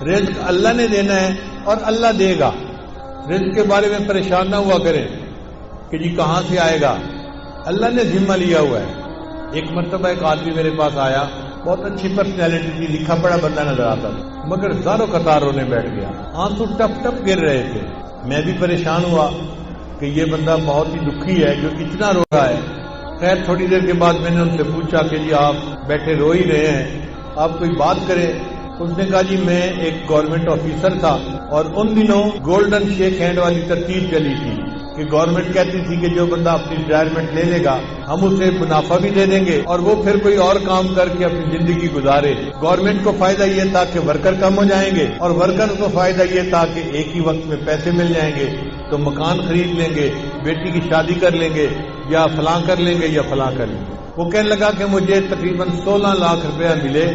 رزق اللہ نے دینا ہے اور اللہ دے گا. رزق کے بارے میں پریشان نہ ہوا کریں کہ جی کہاں سے آئے گا. اللہ نے ذمہ لیا ہوا ہے. ایک مرتبہ ایک آدمی میرے پاس آیا, بہت اچھی پرسنالٹی تھی, لکھا پڑھا بندہ نظر آتا تھا, مگر زاروں قطار رونے بیٹھ گیا, آنسو ٹپ ٹپ گر رہے تھے. میں بھی پریشان ہوا کہ یہ بندہ بہت ہی دکھی ہے جو اتنا رو رہا ہے. خیر تھوڑی دیر کے بعد میں نے ان سے پوچھا کہ جی آپ بیٹھے رو ہی رہے ہیں, آپ کوئی بات کریں. اس نے کہا جی میں ایک گورنمنٹ آفیسر تھا اور ان دنوں گولڈن شیک ہینڈ والی ترتیب چلی تھی کہ گورنمنٹ کہتی تھی کہ جو بندہ اپنی ریٹائرمنٹ لے لے گا ہم اسے منافع بھی دے دیں گے اور وہ پھر کوئی اور کام کر کے اپنی زندگی گزارے. گورنمنٹ کو فائدہ یہ تھا کہ ورکر کم ہو جائیں گے اور ورکر کو فائدہ یہ تھا کہ ایک ہی وقت میں پیسے مل جائیں گے تو مکان خرید لیں گے, بیٹی کی شادی کر لیں گے, یا فلاں کر لیں گے یا فلاں کر لیں گے. وہ کہنے لگا کہ مجھے تقریباً 16 لاکھ روپیہ ملے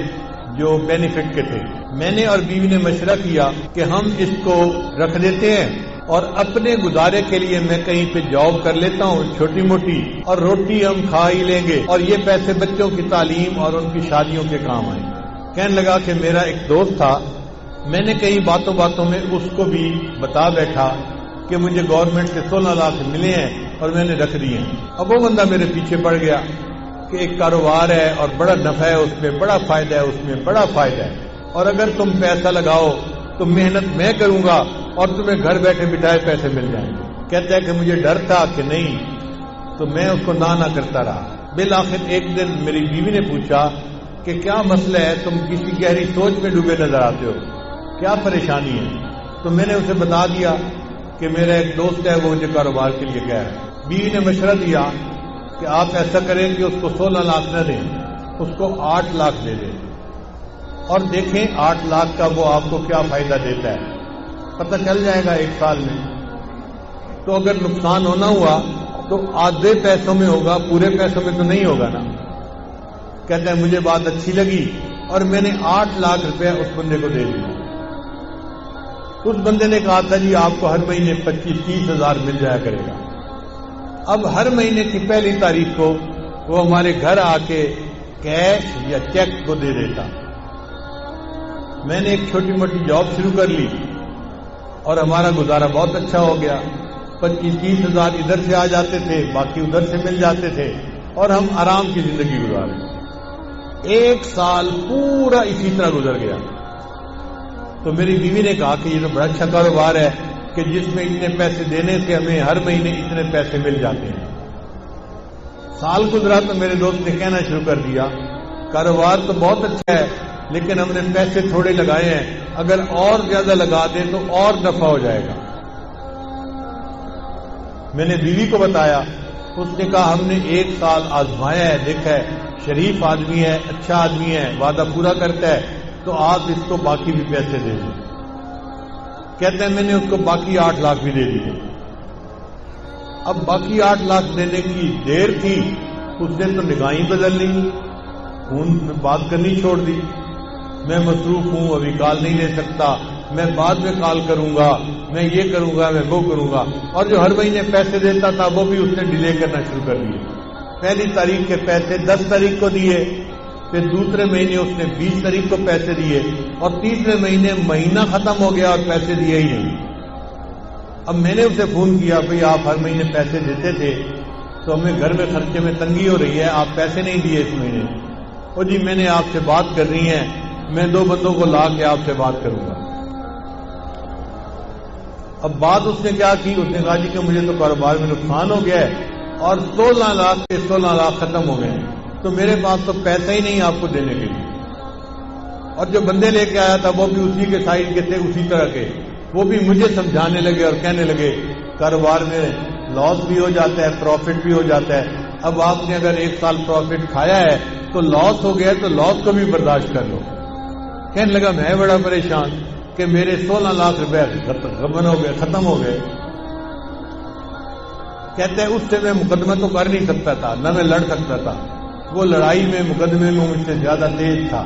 جو بینیفٹ کے تھے. میں نے اور بیوی نے مشورہ کیا کہ ہم اس کو رکھ دیتے ہیں اور اپنے گزارے کے لیے میں کہیں پہ جاب کر لیتا ہوں چھوٹی موٹی, اور روٹی ہم کھا ہی لیں گے اور یہ پیسے بچوں کی تعلیم اور ان کی شادیوں کے کام آئیں. کہنے لگا کہ میرا ایک دوست تھا, میں نے کئی باتوں باتوں میں اس کو بھی بتا بیٹھا کہ مجھے گورنمنٹ سے 16 لاکھ ملے ہیں اور میں نے رکھ دیے ہیں. اب وہ بندہ میرے پیچھے پڑ گیا کہ ایک کاروبار ہے اور بڑا نفع ہے اس میں, بڑا فائدہ ہے اس میں, بڑا فائدہ ہے, اور اگر تم پیسہ لگاؤ تو محنت میں کروں گا اور تمہیں گھر بیٹھے بٹھائے پیسے مل جائیں گے. کہتا ہے کہ مجھے ڈر تھا کہ نہیں, تو میں اس کو نہ کرتا رہا. بالآخر ایک دن میری بیوی نے پوچھا کہ کیا مسئلہ ہے, تم کسی گہری سوچ میں ڈوبے نظر آتے ہو, کیا پریشانی ہے؟ تو میں نے اسے بتا دیا کہ میرا ایک دوست ہے وہ مجھے کاروبار کے لیے کہہ رہا ہے. بیوی نے مشورہ دیا کہ آپ ایسا کریں کہ اس کو 16 لاکھ نہ دیں, اس کو 8 لاکھ دے دیں اور دیکھیں 8 لاکھ کا وہ آپ کو کیا فائدہ دیتا ہے, پتہ چل جائے گا 1 سال میں. تو اگر نقصان ہونا ہوا تو آدھے پیسوں میں ہوگا, پورے پیسوں میں تو نہیں ہوگا نا. کہتا ہے مجھے بات اچھی لگی اور میں نے 8 لاکھ روپے اس بندے کو دے دیا. اس بندے نے کہا تھا جی آپ کو ہر مہینے 25-30 ہزار مل جایا کرے گا. اب ہر مہینے کی پہلی تاریخ کو وہ ہمارے گھر آ کے کیش یا چیک کو دے دیتا. میں نے ایک چھوٹی موٹی جاب شروع کر لی اور ہمارا گزارا بہت اچھا ہو گیا. 25-30 ہزار ادھر سے آ جاتے تھے, باقی ادھر سے مل جاتے تھے اور ہم آرام کی زندگی گزارے. 1 سال پورا اسی طرح گزر گیا. تو میری بیوی نے کہا کہ یہ تو بڑا اچھا کاروبار ہے کہ جس میں اتنے پیسے دینے سے ہمیں ہر مہینے اتنے پیسے مل جاتے ہیں. سال گزرا تو میرے دوست نے کہنا شروع کر دیا کاروبار تو بہت اچھا ہے لیکن ہم نے پیسے تھوڑے لگائے ہیں, اگر اور زیادہ لگا دیں تو اور نفع ہو جائے گا. میں نے بیوی کو بتایا, اس نے کہا ہم نے 1 سال آزمایا ہے, دیکھا ہے شریف آدمی ہے, اچھا آدمی ہے, وعدہ پورا کرتا ہے, تو آپ اس کو باقی بھی پیسے دے دیں. کہتے ہیں میں نے اس کو باقی 8 لاکھ بھی دے دیے. اب باقی 8 لاکھ دینے کی دیر تھی, اس نے تو نگاہیں بدل لی, فون میں بات کرنی چھوڑ دی. میں مصروف ہوں, ابھی کال نہیں لے سکتا, میں بعد میں کال کروں گا, میں یہ کروں گا, میں وہ کروں گا. اور جو ہر مہینے پیسے دیتا تھا وہ بھی اس نے ڈیلے کرنا شروع کر دیے. پہلی تاریخ کے پیسے 10 تاریخ کو دیے, پھر دوسرے مہینے اس نے 20 تاریخ کو پیسے دیے, اور تیسرے مہینے مہینہ ختم ہو گیا اور پیسے دیے ہی نہیں. اب میں نے اسے فون کیا, بھئی آپ ہر مہینے پیسے دیتے تھے تو ہمیں گھر میں خرچے میں تنگی ہو رہی ہے, آپ پیسے نہیں دیے اس مہینے. او جی میں نے آپ سے بات کرنی ہے, میں 2 بندوں کو لا کے آپ سے بات کروں گا. اب بات اس نے کیا کی, اس نے کہا جی کہ مجھے تو کاروبار میں نقصان ہو گیا ہے اور 16 لاکھ کے 16 لاکھ ختم ہو گئے ہیں, تو میرے پاس تو پیسہ ہی نہیں آپ کو دینے کے لیے. اور جو بندے لے کے آیا تھا وہ بھی اسی کے سائز کے تھے, اسی طرح کے. وہ بھی مجھے سمجھانے لگے اور کہنے لگے کاروبار میں لاس بھی ہو جاتا ہے, پروفٹ بھی ہو جاتا ہے. اب آپ نے اگر 1 سال پروفٹ کھایا ہے تو لاس ہو گیا تو لاس کو بھی برداشت کر لو. کہنے لگا میں بڑا پریشان کہ میرے 16 لاکھ روپے ختم ہو گئے. کہتے ہیں اس سے میں مقدمہ تو کر نہیں سکتا تھا, نہ میں لڑ سکتا تھا, وہ لڑائی میں مقدمے میں مجھ سے زیادہ تیز تھا.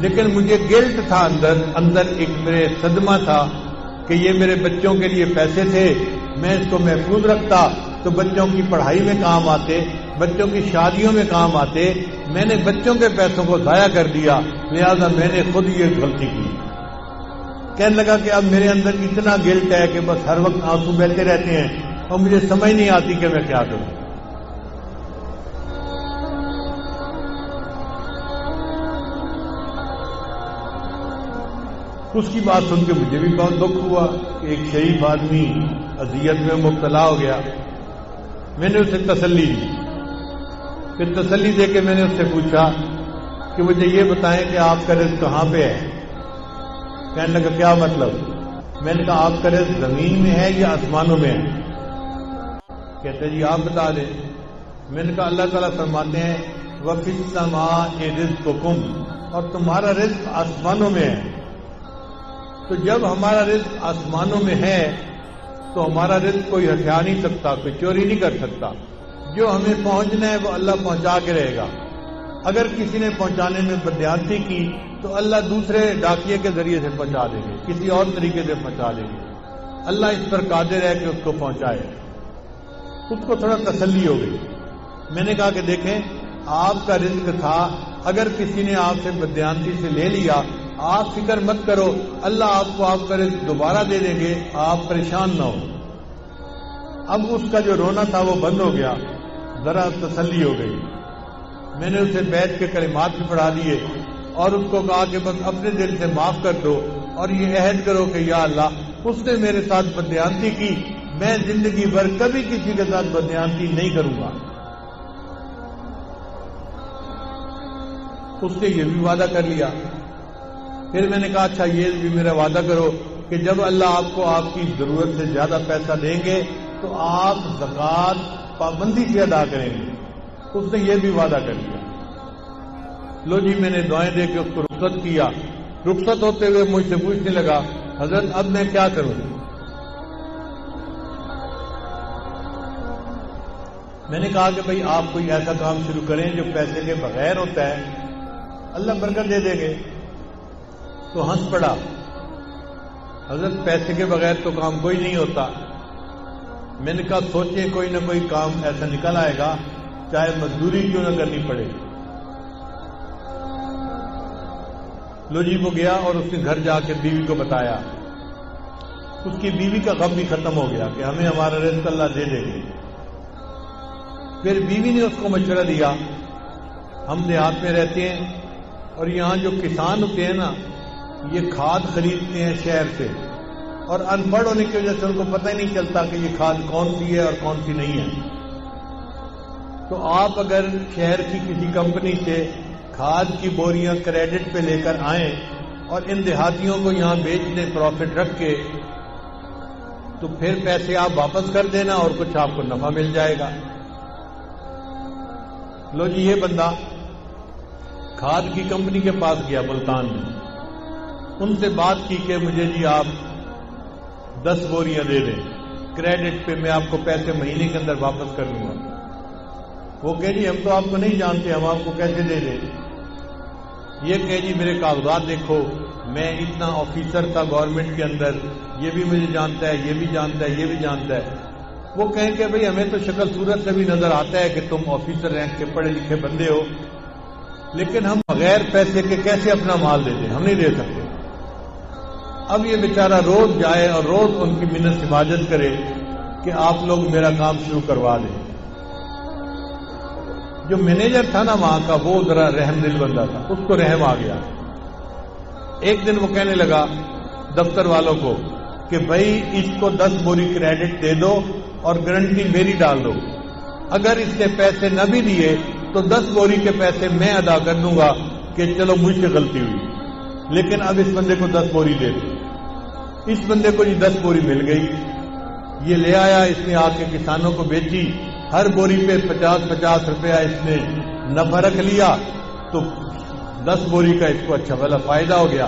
لیکن مجھے گلٹ تھا اندر ایک میرے صدمہ تھا کہ یہ میرے بچوں کے لیے پیسے تھے, میں اس کو محفوظ رکھتا تو بچوں کی پڑھائی میں کام آتے, بچوں کی شادیوں میں کام آتے, میں نے بچوں کے پیسوں کو ضائع کر دیا، لہذا میں نے خود یہ غلطی کی۔ کہنے لگا کہ اب میرے اندر اتنا گلٹ ہے کہ بس ہر وقت آنسو بہتے رہتے ہیں اور مجھے سمجھ نہیں آتی کہ میں کیا کروں۔ اس کی بات سن کے مجھے بھی بہت دکھ ہوا کہ ایک شریف آدمی اذیت میں مبتلا ہو گیا۔ میں نے اسے تسلی دی، پھر تسلی دے کے میں نے اس سے پوچھا کہ مجھے یہ بتائیں کہ آپ کا رزق کہاں پہ ہے؟ کہنے لگا کیا مطلب؟ میں نے کہا آپ کا رزق زمین میں ہے یا آسمانوں میں ہے؟ کہتے جی آپ بتا دیں۔ میں نے کہا اللہ تعالیٰ فرماتے ہیں وَفِي السَّمَاءِ رِزْقُكُمْ، اور تمہارا رزق آسمانوں میں ہے۔ تو جب ہمارا رزق آسمانوں میں ہے تو ہمارا رزق کوئی ہتھیار نہیں سکتا، کوئی چوری نہیں کر سکتا۔ جو ہمیں پہنچنا ہے وہ اللہ پہنچا کے رہے گا۔ اگر کسی نے پہنچانے میں بدیانتی کی تو اللہ دوسرے ڈاکیے کے ذریعے سے پہنچا دیں گے، کسی اور طریقے سے پہنچا دیں گے۔ اللہ اس پر قادر ہے کہ اس کو پہنچائے۔ اس کو تھوڑا تسلی ہو گئی۔ میں نے کہا کہ دیکھیں آپ کا رزق تھا، اگر کسی نے آپ سے بدیانتی سے لے لیا آپ فکر مت کرو، اللہ آپ کو آپ کا رزق دوبارہ دے دیں گے، آپ پریشان نہ ہو۔ اب اس کا جو رونا تھا وہ بند ہو گیا، ذرا تسلی ہو گئی۔ میں نے اسے بیٹھ کے کلمات بھی پڑھا دیے اور اس کو کہا کہ بس اپنے دل سے معاف کر دو اور یہ عہد کرو کہ یا اللہ اس نے میرے ساتھ بدیانتی کی، میں زندگی بھر کبھی کسی کے ساتھ بدیانتی نہیں کروں گا۔ اس نے یہ بھی وعدہ کر لیا۔ پھر میں نے کہا اچھا یہ بھی میرا وعدہ کرو کہ جب اللہ آپ کو آپ کی ضرورت سے زیادہ پیسہ دیں گے تو آپ زکوٰۃ پابندی سے ادا کریں گے۔ اس نے یہ بھی وعدہ کر لیا۔ لو جی میں نے دعائیں دے کے اس کو رخصت کیا۔ رخصت ہوتے ہوئے مجھ سے پوچھنے لگا حضرت اب میں کیا کروں؟ میں نے کہا کہ بھئی آپ کوئی ایسا کام شروع کریں جو پیسے کے بغیر ہوتا ہے، اللہ برکت دے دیں گے۔ تو ہنس پڑا، حضرت پیسے کے بغیر تو کام کوئی نہیں ہوتا۔ میں نے کہا سوچیں کوئی نہ کوئی کام ایسا نکل آئے گا، چاہے مزدوری کیوں نہ کرنی پڑے۔ لو جی وہ گیا اور اس نے گھر جا کے بیوی کو بتایا۔ اس کی بیوی کا غم بھی ختم ہو گیا کہ ہمیں ہمارا رزق اللہ دے دے گے۔ پھر بیوی نے اس کو مشورہ دیا، ہم دیہات میں رہتے ہیں اور یہاں جو کسان ہوتے ہیں نا یہ کھاد خریدتے ہیں شہر سے، اور ان پڑھ ہونے کی وجہ سے ان کو پتہ ہی نہیں چلتا کہ یہ کھاد کون سی ہے اور کون سی نہیں ہے۔ تو آپ اگر شہر کی کسی کمپنی سے کھاد کی بوریاں کریڈٹ پہ لے کر آئیں اور ان دیہاتیوں کو یہاں بیچ دیں پروفٹ رکھ کے، تو پھر پیسے آپ واپس کر دینا اور کچھ آپ کو نفع مل جائے گا۔ لو جی یہ بندہ کھاد کی کمپنی کے پاس گیا ملتان میں، ان سے بات کی کہ مجھے جی آپ 10 بوریاں دے دیں کریڈٹ پہ، میں آپ کو پیسے مہینے کے اندر واپس کر دوں گا۔ وہ کہے جی ہم تو آپ کو نہیں جانتے، ہم آپ کو کیسے دے دیں؟ یہ کہے جی میرے کاغذات دیکھو، میں اتنا آفیسر تھا گورنمنٹ کے اندر، یہ بھی مجھے جانتا ہے، یہ بھی جانتا ہے، یہ بھی جانتا ہے۔ وہ کہیں کہ بھئی ہمیں تو شکل صورت سے بھی نظر آتا ہے کہ تم آفیسر رینک کے پڑھے لکھے بندے ہو، لیکن ہم بغیر پیسے کے کیسے اپنا مال دے دیں؟ ہم نہیں دے سکتے۔ اب یہ بیچارہ روز جائے اور روز ان کی منت سماجت کرے کہ آپ لوگ میرا کام شروع کروا دیں۔ جو مینیجر تھا نا وہاں کا وہ ذرا رحم دل بندہ تھا، اس کو رحم آ گیا۔ ایک دن وہ کہنے لگا دفتر والوں کو کہ بھائی اس کو 10 بوری کریڈٹ دے دو اور گارنٹی میری ڈال دو، اگر اس نے پیسے نہ بھی دیے تو 10 بوری کے پیسے میں ادا کر دوں گا کہ چلو مجھ سے غلطی ہوئی، لیکن اب اس بندے کو 10 بوری دے دو۔ اس بندے کو 10 بوری مل گئی، یہ لے آیا، اس نے آ کے کسانوں کو بیچی، ہر بوری پہ 50-50 روپیہ اس نے نفع رکھ لیا، تو 10 بوری کا اس کو اچھا بھلا فائدہ ہو گیا۔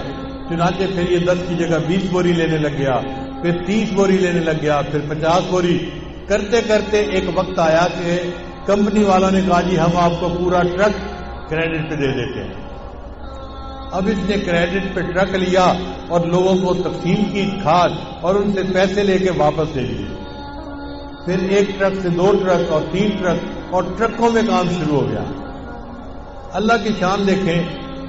چنانچہ پھر یہ 10 کی جگہ 20 بوری لینے لگ گیا، پھر 30 بوری لینے لگ گیا، پھر 50 بوری کرتے کرتے ایک وقت آیا کہ کمپنی والوں نے کہا جی ہم آپ کو پورا ٹرک کریڈٹ پہ دے دیتے ہیں۔ اب اس نے کریڈٹ پہ ٹرک لیا اور لوگوں کو تقسیم کی کھاد اور ان سے پیسے لے کے واپس دے دیے۔ پھر 1 ٹرک سے 2 ٹرک اور 3 ٹرک اور ٹرکوں میں کام شروع ہو گیا۔ اللہ کی شان دیکھیں،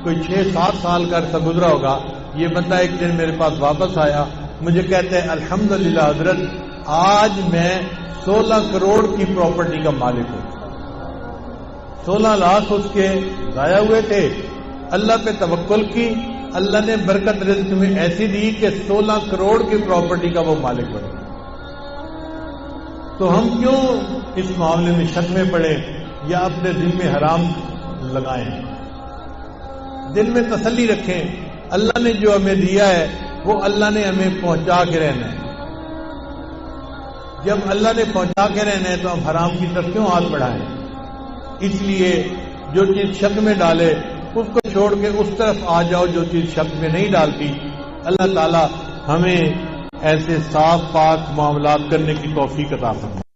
کوئی 6-7 سال کا عرصہ گزرا ہوگا، یہ بندہ ایک دن میرے پاس واپس آیا، مجھے کہتے ہیں الحمدللہ حضرت آج میں 16 کروڑ کی پراپرٹی کا مالک ہوں۔ 16 لاکھ اس کے ضائع ہوئے تھے، اللہ پہ توکل کی، اللہ نے برکت رزق میں ایسی دی کہ 16 کروڑ کی پراپرٹی کا وہ مالک بنے۔ تو ہم کیوں اس معاملے میں شک میں پڑے یا اپنے دل میں حرام لگائیں؟ دل میں تسلی رکھیں، اللہ نے جو ہمیں دیا ہے وہ اللہ نے ہمیں پہنچا کے رہنا ہے۔ جب اللہ نے پہنچا کے رہنا ہے تو ہم حرام کی طرف کیوں ہاتھ بڑھائیں؟ اس لیے جو چیز شک میں ڈالے اس کو چھوڑ کے اس طرف آ جاؤ جو چیز شک میں نہیں ڈالتی۔ اللہ تعالی ہمیں ایسے صاف پاک معاملات کرنے کی توفیق عطا فرمائے۔